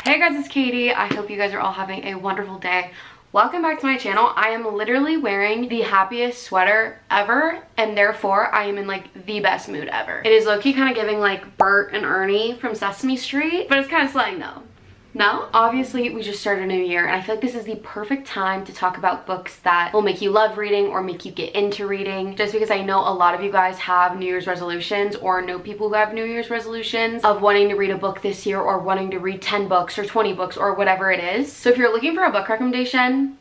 Hey guys, it's Katie. I hope you guys are all having a wonderful day. Welcome back to my channel. I am literally wearing the happiest sweater ever, and therefore I am in like the best mood ever. It is low-key kind of giving like Bert and Ernie from Sesame Street, but it's kind of slang though. No? Obviously, we just started a new year, and I feel like this is the perfect time to talk about books that will make you love reading or make you get into reading. Just because I know a lot of you guys have New Year's resolutions or know people who have New Year's resolutions of wanting to read a book this year or wanting to read 10 books or 20 books or whatever it is. So if you're looking for a book recommendation,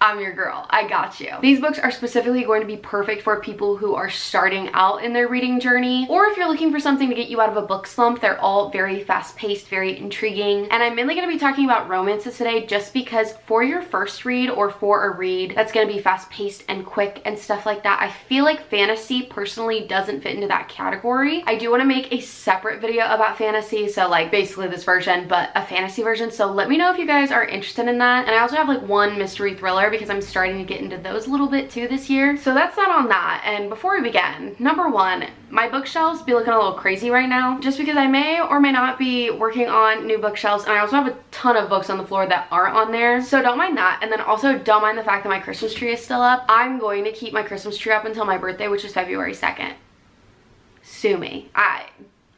I'm your girl. I got you. These books are specifically going to be perfect for people who are starting out in their reading journey, or if you're looking for something to get you out of a book slump. They're all very fast-paced, very intriguing, and I'm mainly going to be talking about romances today just because for your first read or for a read that's going to be fast-paced and quick and stuff like that, I feel like fantasy personally doesn't fit into that category. I do want to make a separate video about fantasy, so like basically this version, but a fantasy version, so let me know if you guys are interested in that. And I also have like one mystery thriller because I'm starting to get into those a little bit too this year. So that's that on that. And before we begin, number one, my bookshelves be looking a little crazy right now just because I may or may not be working on new bookshelves, and I also have a ton of books on the floor that aren't on there, so don't mind that. And then also don't mind the fact that my Christmas tree is still up. I'm going to keep my Christmas tree up until my birthday, which is February 2nd. Sue me.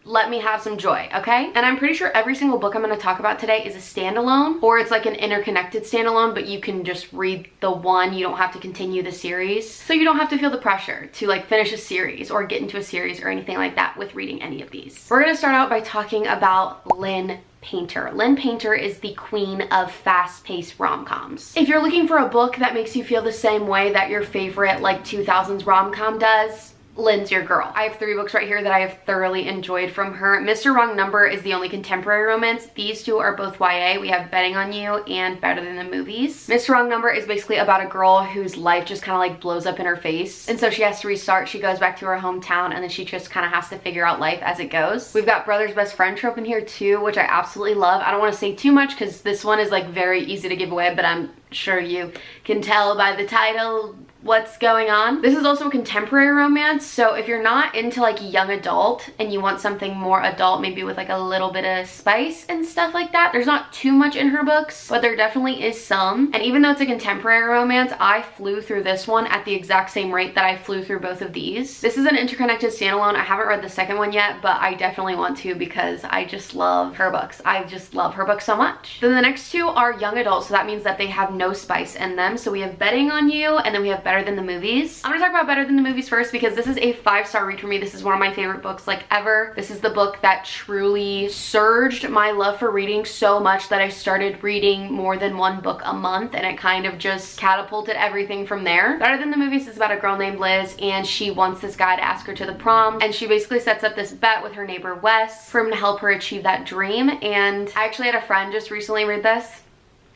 Let me have some joy, okay? And I'm pretty sure every single book I'm going to talk about today is a standalone, or it's like an interconnected standalone, but you can just read the one. You don't have to continue the series. So you don't have to feel the pressure to like finish a series or get into a series or anything like that with reading any of these. We're going to start out by talking about Lynn Painter. Lynn Painter is the queen of fast-paced rom-coms. If you're looking for a book that makes you feel the same way that your favorite like 2000s rom-com does, Lynn's your girl. I have 3 books right here that I have thoroughly enjoyed from her. Mr. Wrong Number is the only contemporary romance. These two are both YA. We have Betting on You and Better Than the Movies. Mr. Wrong Number is basically about a girl whose life just kind of like blows up in her face, and so she has to restart. She goes back to her hometown, and then she just kind of has to figure out life as it goes. We've got Brother's Best Friend trope in here too, which I absolutely love. I don't want to say too much because this one is like very easy to give away, but I'm sure you can tell by the title what's going on. This is also a contemporary romance, so if you're not into like young adult and you want something more adult, maybe with like a little bit of spice and stuff like that, there's not too much in her books, but there definitely is some. And even though it's a contemporary romance, I flew through this one at the exact same rate that I flew through both of these. This is an interconnected standalone. I haven't read the second one yet, but I definitely want to because I just love her books. I just love her books so much. Then the next two are young adult, so that means that they have no spice in them. So we have Betting on You, and then we have Better Than the Movies. I'm gonna talk about Better Than the Movies first because this is a 5-star read for me. This is one of my favorite books like ever. This is the book that truly surged my love for reading so much that I started reading more than one book a month, and it kind of just catapulted everything from there. Better Than the Movies is about a girl named Liz, and she wants this guy to ask her to the prom, and she basically sets up this bet with her neighbor Wes for him to help her achieve that dream. And I actually had a friend just recently read this,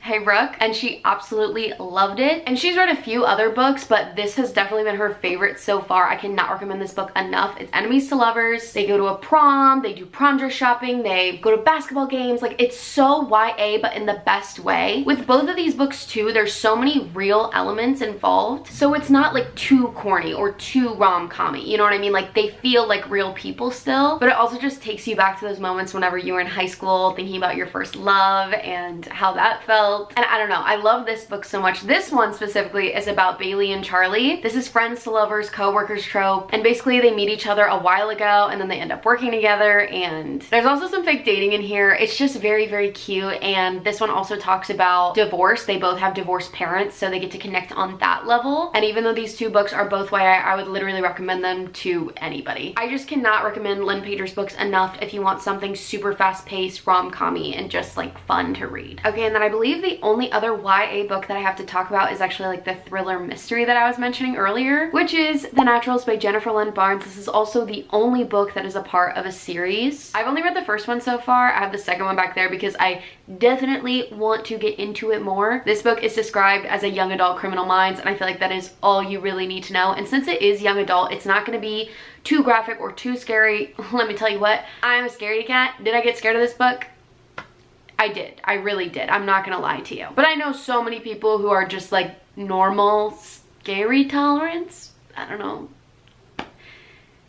Hey Brooke, and she absolutely loved it. And she's read a few other books, but this has definitely been her favorite so far. I cannot recommend this book enough. It's enemies to lovers. They go to a prom, they do prom dress shopping, they go to basketball games. Like, it's so YA, but in the best way. With both of these books too, there's so many real elements involved, so it's not like too corny or too rom-com-y, you know what I mean? Like, they feel like real people still, but it also just takes you back to those moments whenever you were in high school thinking about your first love and how that felt. And I don't know, I love this book so much. This one specifically is about Bailey and Charlie. This is friends to lovers, co-workers trope, and basically they meet each other a while ago and then they end up working together, and there's also some fake dating in here. It's just very, very cute. And this one also talks about divorce. They both have divorced parents, so they get to connect on that level. And even though these two books are both YA, I would literally recommend them to anybody. I just cannot recommend Lynn Painter's books enough if you want something super fast-paced, rom-com-y, and just like fun to read. Okay, and then I believe the only other YA book that I have to talk about is actually like the thriller mystery that I was mentioning earlier, which is The Naturals by Jennifer Lynn Barnes. This is also the only book that is a part of a series. I've only read the first one so far. I have the second one back there because I definitely want to get into it more. This book is described as a young adult Criminal Minds, and I feel like that is all you really need to know. And since it is young adult, it's not going to be too graphic or too scary. Let me tell you what, I'm a scaredy cat. Did I get scared of this book? I did. I really did. I'm not gonna lie to you. But I know so many people who are just like normal scary tolerance. I don't know.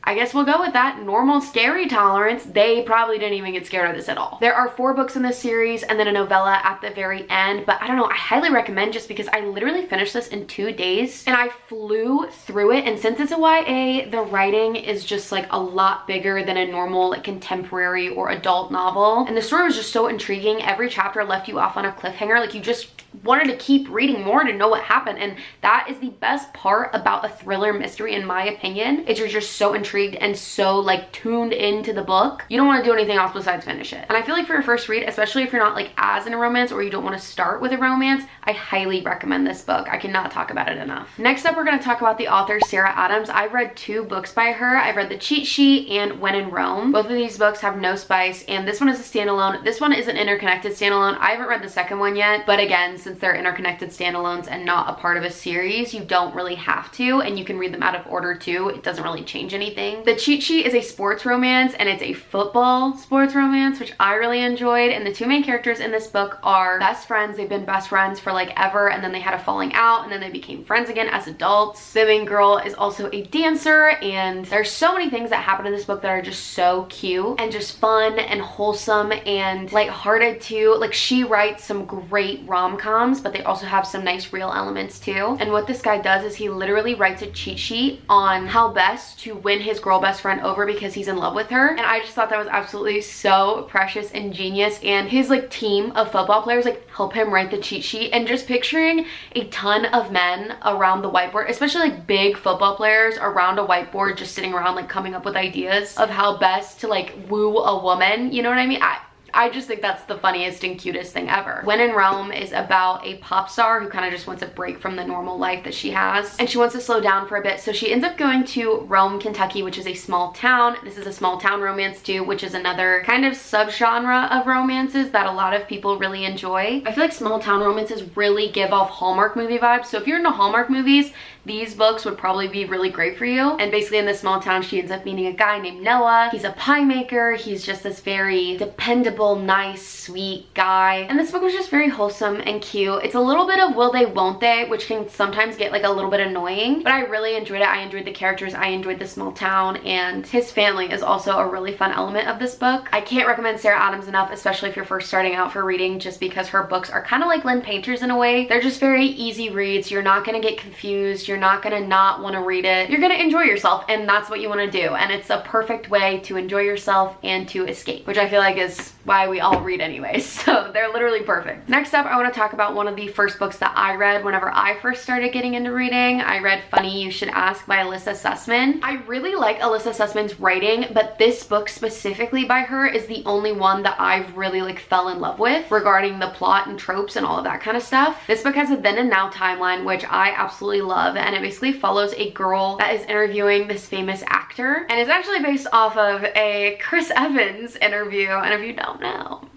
I guess we'll go with that. Normal scary tolerance. They probably didn't even get scared of this at all. There are 4 books in this series and then a novella at the very end, but I don't know, I highly recommend just because I literally finished this in 2 days and I flew through it. And since it's a YA, the writing is just like a lot bigger than a normal like contemporary or adult novel. And the story was just so intriguing. Every chapter left you off on a cliffhanger. Like you just wanted to keep reading more to know what happened. And that is the best part about a thriller mystery, in my opinion, is you're just so intrigued and so like tuned into the book. You don't want to do anything else besides finish it. And I feel like for your first read, especially if you're not like as in a romance or you don't want to start with a romance, I highly recommend this book. I cannot talk about it enough. Next up, we're going to talk about the author Sarah Adams. I've read 2 books by her. I've read The Cheat Sheet and When in Rome. Both of these books have no spice, and this one is a standalone. This one is an interconnected standalone. I haven't read the second one yet, but again, since they're interconnected standalones and not a part of a series, you don't really have to, and you can read them out of order too. It doesn't really change anything. The Cheat Sheet is a sports romance, and it's a football sports romance, which I really enjoyed. And the 2 main characters in this book are best friends. They've been best friends for like ever, and then they had a falling out, and then they became friends again as adults. The main girl is also a dancer, and there's so many things that happen in this book that are just so cute and just fun and wholesome and lighthearted too. Like she writes some great rom-coms, but they also have some nice real elements too. And what this guy does is he literally writes a cheat sheet on how best to win his girl best friend over because he's in love with her. And I just thought that was absolutely so precious and genius. And his like team of football players like help him write the cheat sheet, and just picturing a ton of men around the whiteboard, especially like big football players around a whiteboard just sitting around like coming up with ideas of how best to like woo a woman, you know what I mean? I just think that's the funniest and cutest thing ever. When in Rome is about a pop star who kind of just wants a break from the normal life that she has, and she wants to slow down for a bit. So she ends up going to Rome, Kentucky, which is a small town. This is a small town romance too, which is another kind of subgenre of romances that a lot of people really enjoy. I feel like small town romances really give off Hallmark movie vibes. So if you're into Hallmark movies, these books would probably be really great for you. And basically in this small town, she ends up meeting a guy named Noah. He's a pie maker. He's just this very dependable, nice, sweet guy. And this book was just very wholesome and cute. It's a little bit of will they, won't they, which can sometimes get like a little bit annoying, but I really enjoyed it. I enjoyed the characters. I enjoyed the small town, and his family is also a really fun element of this book. I can't recommend Sarah Adams enough, especially if you're first starting out for reading, just because her books are kind of like Lynn Painter's in a way. They're just very easy reads. You're not going to get confused. You're not gonna not want to read it. You're gonna enjoy yourself, and that's what you want to do. And it's a perfect way to enjoy yourself and to escape, which I feel like is why we all read anyways. So they're literally perfect. Next up, I want to talk about one of the first books that I read whenever I first started getting into reading. I read Funny You Should Ask by Alyssa Susman. I really like Alyssa Susman's writing, but this book specifically by her is the only one that I've really like fell in love with regarding the plot and tropes and all of that kind of stuff. This book has a then and now timeline, which I absolutely love, and it basically follows a girl that is interviewing this famous actor, and it's actually based off of a Chris Evans interview. And if you don't know,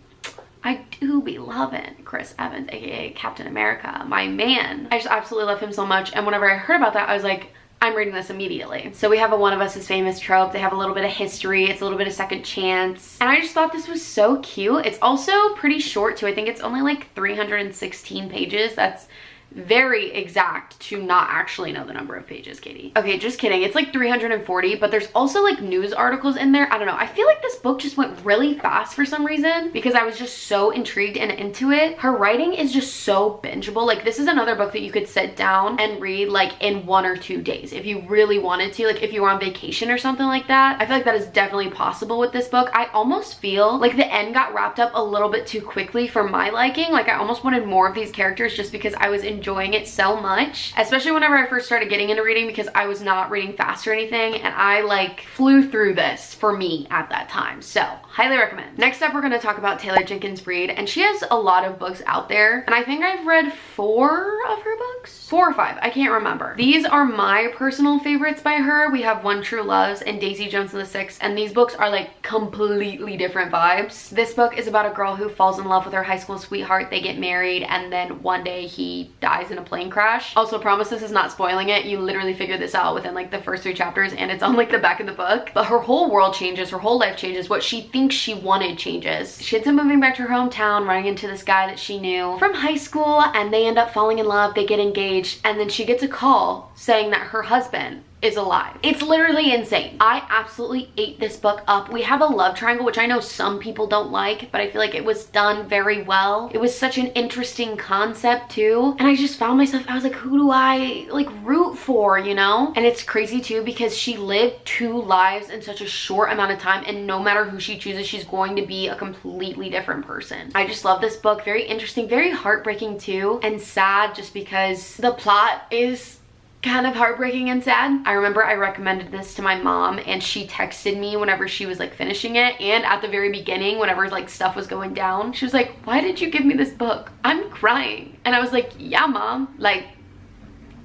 I do be loving Chris Evans, aka Captain America, my man. I just absolutely love him so much, and whenever I heard about that, I was like, I'm reading this immediately. So we have a One of Us is Famous trope. They have a little bit of history. It's a little bit of second chance. And I just thought this was so cute. It's also pretty short too. I think it's only like 316 pages. That's very exact to not actually know the number of pages, Katie. Okay, just kidding. It's like 340, but there's also like news articles in there. I don't know. I feel like this book just went really fast for some reason because I was just so intrigued and into it. Her writing is just so bingeable. Like this is another book that you could sit down and read like in 1 or 2 days if you really wanted to, like if you were on vacation or something like that. I feel like that is definitely possible with this book. I almost feel like the end got wrapped up a little bit too quickly for my liking. Like I almost wanted more of these characters just because I was enjoying it so much, especially whenever I first started getting into reading, because I was not reading fast or anything, and I like flew through this for me at that time. So highly recommend. Next up, we're going to talk about Taylor Jenkins Reid, and she has a lot of books out there, and I think I've read 4 of her books, 4 or 5, I can't remember. These are my personal favorites by her. We have One True Loves and Daisy Jones and the Six, and these books are like completely different vibes. This book is about a girl who falls in love with her high school sweetheart. They get married, and then one day he dies in a plane crash. Also, promise this is not spoiling it. You literally figure this out within like the first 3 chapters, and it's on like the back of the book. But her whole world changes, her whole life changes, what she thinks she wanted changes. She ends up moving back to her hometown, running into this guy that she knew from high school, and they end up falling in love. They get engaged, and then she gets a call saying that her husband is alive. It's literally insane. I absolutely ate this book up. We have a love triangle, which I know some people don't like, but I feel like it was done very well. It was such an interesting concept too. And I just found myself, I was like, who do I like root for, you know? And it's crazy too because she lived 2 lives in such a short amount of time, and no matter who she chooses, she's going to be a completely different person. I just love this book. Very interesting, very heartbreaking too, and sad just because the plot is kind of heartbreaking and sad. I remember I recommended this to my mom and she texted me whenever she was like finishing it, and at the very beginning whenever like stuff was going down, she was like, why did you give me this book? I'm crying. And I was like, yeah mom, like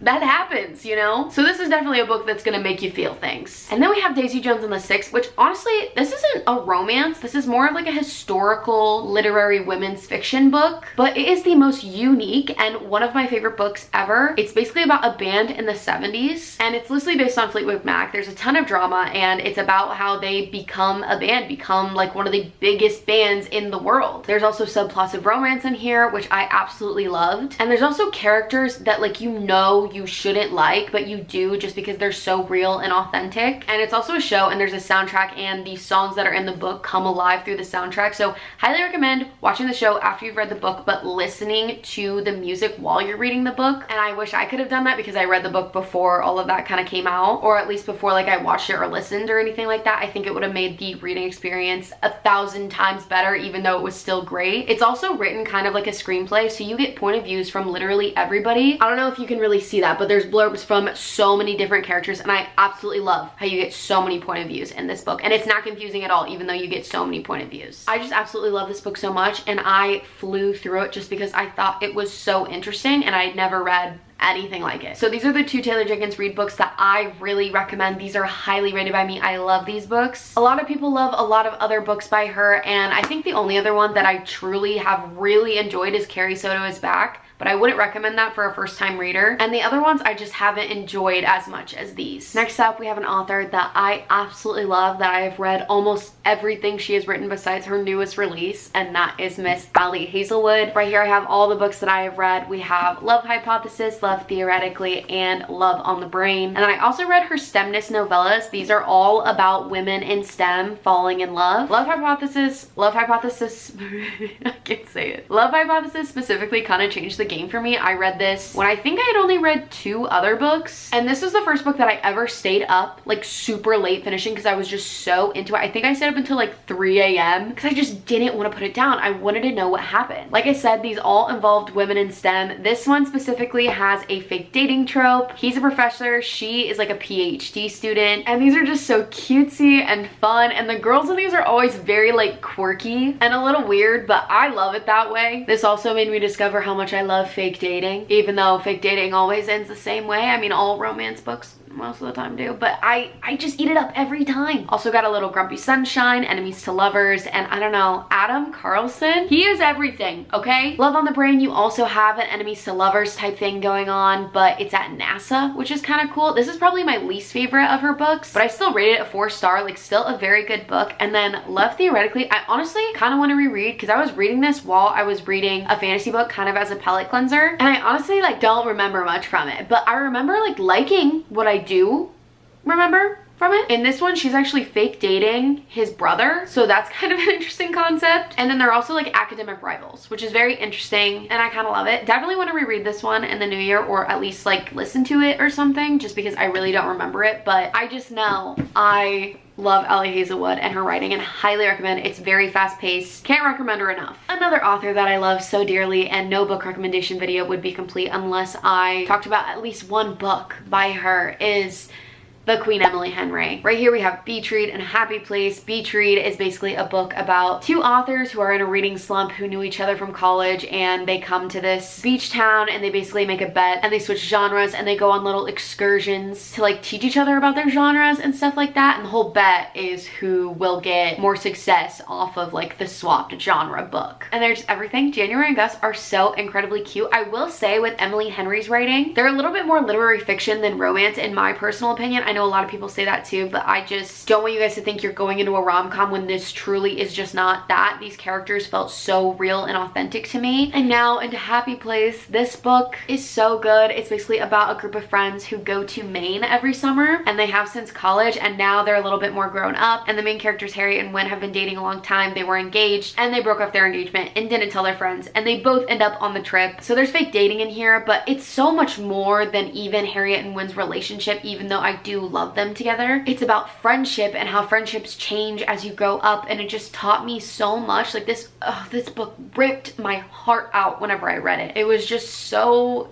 that happens, you know? So this is definitely a book that's gonna make you feel things. And then we have Daisy Jones and the Six, which honestly, this isn't a romance. This is more of like a historical literary women's fiction book, but it is the most unique and one of my favorite books ever. It's basically about a band in the 70s, and it's loosely based on Fleetwood Mac. There's a ton of drama, and it's about how they become a band, become like one of the biggest bands in the world. There's also subplots of romance in here, which I absolutely loved. And there's also characters that like you shouldn't like, but you do just because they're so real and authentic. And it's also a show, and there's a soundtrack, and the songs that are in the book come alive through the soundtrack. So highly recommend watching the show after you've read the book, but listening to the music while you're reading the book. And I wish I could have done that because I read the book before all of that kind of came out, or at least before like I watched it or listened or anything like that. I think it would have made the reading experience 1,000 times better, even though it was still great. It's also written kind of like a screenplay, so you get point of views from literally everybody. I don't know if you can really see that, but there's blurbs from so many different characters, and I absolutely love how you get so many point of views in this book, and it's not confusing at all even though you get so many point of views. I just absolutely love this book so much, and I flew through it just because I thought it was so interesting and I'd never read anything like it. So these are the 2 Taylor Jenkins Reid books that I really recommend. These are highly rated by me. I love these books. A lot of people love a lot of other books by her, and I think the only other one that I truly have really enjoyed is Carrie Soto Is Back, but I wouldn't recommend that for a first-time reader. And the other ones I just haven't enjoyed as much as these. Next up, we have an author that I absolutely love, that I have read almost everything she has written besides her newest release, and that is Miss Ali Hazelwood. Right here I have all the books that I have read. We have Love Hypothesis, Love Theoretically, and Love on the Brain. And then I also read her STEMness novellas. These are all about women in STEM falling in love. Love Hypothesis, I can't say it. Love Hypothesis specifically kind of changed the game for me. I read this when I think I had only read 2 other books, and this was the first book that I ever stayed up like super late finishing because I was just so into it. I think I stayed up until like 3 a.m. because I just didn't want to put it down. I wanted to know what happened. Like I said, these all involved women in STEM. This one specifically has a fake dating trope. He's a professor, she is like a PhD student, and these are just so cutesy and fun, and the girls in these are always very like quirky and a little weird, but I love it that way. This also made me discover how much I love fake dating, even though fake dating always ends the same way. I mean, all romance books most of the time do, but I just eat it up every time. Also got a little Grumpy Sunshine, Enemies to Lovers, and I don't know, Adam Carlson, he is everything, okay? Love on the Brain, you also have an Enemies to Lovers type thing going on, but it's at NASA, which is kind of cool. This is probably my least favorite of her books, but I still rate it a 4-star, like still a very good book. And then Love Theoretically, I honestly kind of want to reread because I was reading this while I was reading a fantasy book kind of as a palate cleanser, and I honestly like don't remember much from it, but I remember like liking what I do remember from it. In this one, she's actually fake dating his brother, so that's kind of an interesting concept. And then they're also like academic rivals, which is very interesting, and I kind of love it. Definitely want to reread this one in the new year, or at least like listen to it or something, just because I really don't remember it. But I just know I love Ali Hazelwood and her writing, and highly recommend. It's very fast-paced. Can't recommend her enough. Another author that I love so dearly, and no book recommendation video would be complete unless I talked about at least one book by her, is the Queen Emily Henry. Right here we have Beach Read and Happy Place. Beach Read is basically a book about 2 authors who are in a reading slump, who knew each other from college, and they come to this beach town and they basically make a bet, and they switch genres, and they go on little excursions to like teach each other about their genres and stuff like that. And the whole bet is who will get more success off of like the swapped genre book. And there's everything. January and Gus are so incredibly cute. I will say with Emily Henry's writing, they're a little bit more literary fiction than romance in my personal opinion. I know a lot of people say that too, but I just don't want you guys to think you're going into a rom-com when this truly is just not that. These characters felt so real and authentic to me. And now into Happy Place. This book is so good. It's basically about a group of friends who go to Maine every summer, and they have since college, and now they're a little bit more grown up, and the main characters Harry and Wynn have been dating a long time. They were engaged and they broke off their engagement and didn't tell their friends, and they both end up on the trip. So there's fake dating in here, but it's so much more than even Harriet and Wynn's relationship, even though I do love them together. It's about friendship and how friendships change as you grow up, and it just taught me so much. Like this book ripped my heart out whenever I read it. It was just so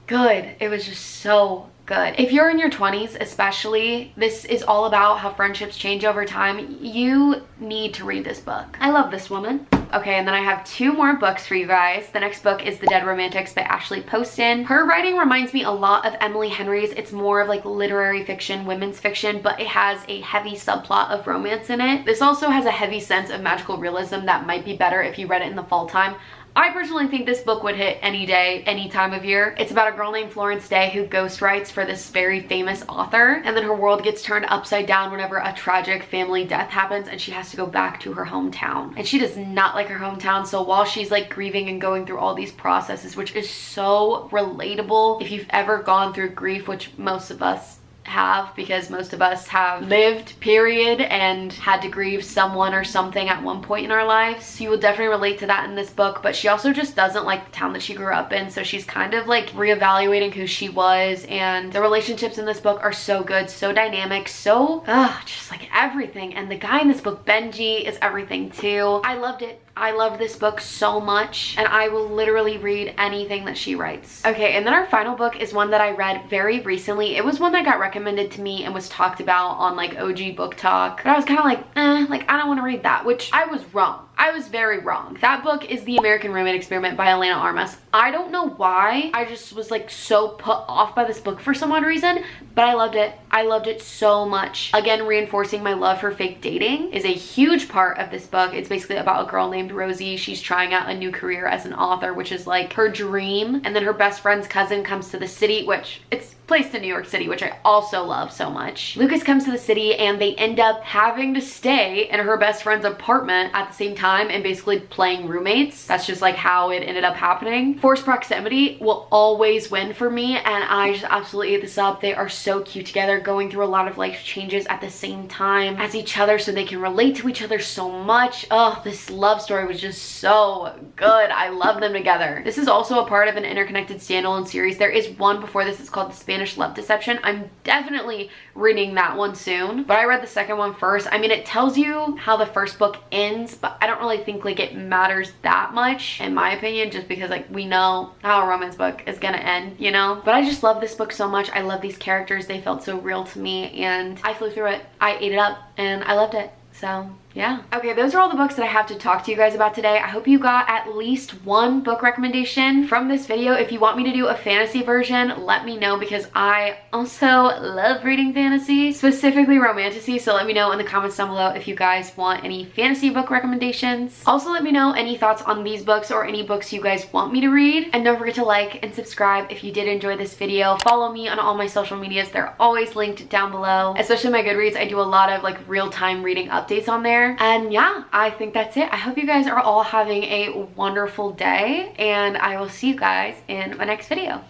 good. It was just so good. If you're in your 20s especially, this is all about how friendships change over time. You need to read this book. I love this woman. Okay, and then I have 2 more books for you guys. The next book is The Dead Romantics by Ashley Poston. Her writing reminds me a lot of Emily Henry's. It's more of like literary fiction, women's fiction, but it has a heavy subplot of romance in it. This also has a heavy sense of magical realism that might be better if you read it in the fall time. I personally think this book would hit any day, any time of year. It's about a girl named Florence Day who ghostwrites for this very famous author, and then her world gets turned upside down whenever a tragic family death happens and she has to go back to her hometown. And she does not like her hometown, so while she's like grieving and going through all these processes, which is so relatable if you've ever gone through grief, which most of us have, because most of us have lived, period, and had to grieve someone or something at one point in our lives. So you will definitely relate to that in this book. But she also just doesn't like the town that she grew up in, so she's kind of like reevaluating who she was. And the relationships in this book are so good, so dynamic, so just like everything. And the guy in this book, Benji, is everything too. I loved it. I love this book so much, and I will literally read anything that she writes. Okay, and then our final book is one that I read very recently. It was one that got recommended to me and was talked about on like OG Book Talk, but I was kind of like, like I don't want to read that, which I was wrong. I was very wrong. That book is The American Roommate Experiment by Elena Armas. I don't know why. I just was like so put off by this book for some odd reason, but I loved it. I loved it so much. Again, reinforcing my love for fake dating is a huge part of this book. It's basically about a girl named Rosie. She's trying out a new career as an author, which is like her dream. And then her best friend's cousin comes to the city, which it's placed in New York City, which I also love so much. Lucas comes to the city and they end up having to stay in her best friend's apartment at the same time and basically playing roommates. That's just like how it ended up happening. Forced proximity will always win for me, and I just absolutely ate this up. They are so cute together, going through a lot of life changes at the same time as each other so they can relate to each other so much. Oh, this love story was just so good. I love them together. This is also a part of an interconnected standalone series. There is one before this. It's called The Spanish Love Deception. I'm definitely reading that one soon, but I read the second one first. I mean, it tells you how the first book ends, but I don't really think like it matters that much in my opinion, just because like we know how a romance book is gonna end, you know? But I just love this book so much. I love these characters. They felt so real to me, and I flew through it. I ate it up and I loved it. So yeah. Okay, those are all the books that I have to talk to you guys about today. I hope you got at least one book recommendation from this video. If you want me to do a fantasy version, let me know, because I also love reading fantasy, specifically romantasy. So let me know in the comments down below if you guys want any fantasy book recommendations. Also let me know any thoughts on these books or any books you guys want me to read. And don't forget to like and subscribe if you did enjoy this video. Follow me on all my social medias. They're always linked down below, especially my Goodreads. I do a lot of like real-time reading updates on there. And yeah, I think that's it. I hope you guys are all having a wonderful day, and I will see you guys in my next video.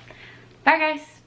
Bye guys.